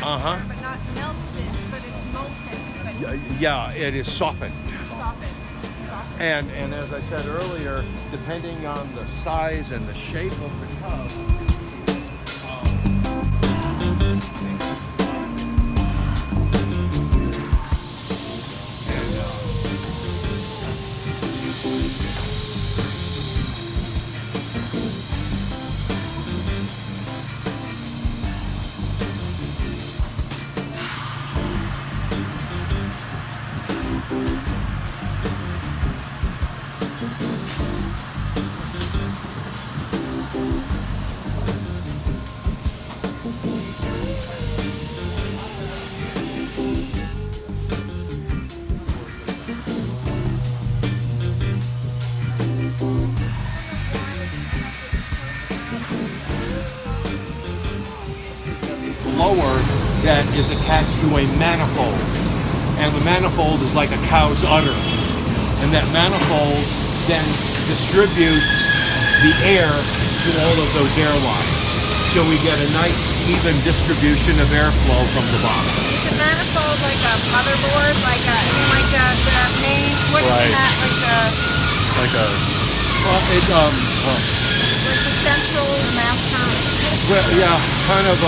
But not melted, but it's molten. Yeah, it is softened. Softened. And as I said earlier, depending on the size and the shape of the tub, blower that is attached to a manifold, and the manifold is like a cow's udder, and that manifold then distributes the air to all of those airlines, so we get a nice even distribution of airflow from the bottom. Is the manifold like a motherboard, like the main? What is that? Like the central master. Well, yeah, kind of.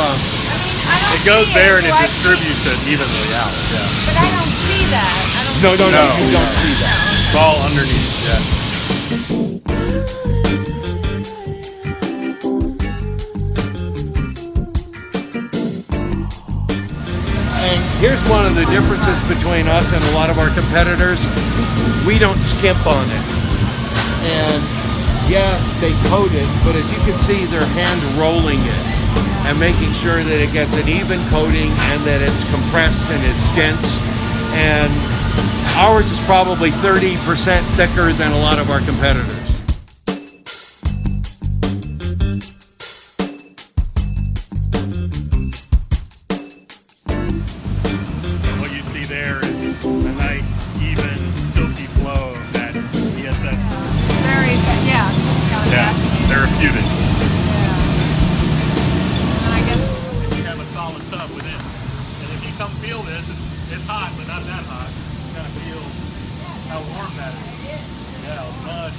I It goes there and it I distributes it evenly out. Yeah. But I don't see that. No, you No. don't see that. It's all underneath. Yeah. And here's one of the differences between us and a lot of our competitors. We don't skimp on it. And yeah, they coat it, but as you can see, they're hand rolling it and making sure that it gets an even coating and that it's compressed and it's dense. And ours is probably 30% thicker than a lot of our competitors. And what you see there is a nice, even, silky flow of that ESS. Very, yeah. Yeah, therapeutic. I guess. And you have a solid tub within. And if you come feel this, it's hot, but not that hot. You kind of feel how warm that is. Yeah, mud.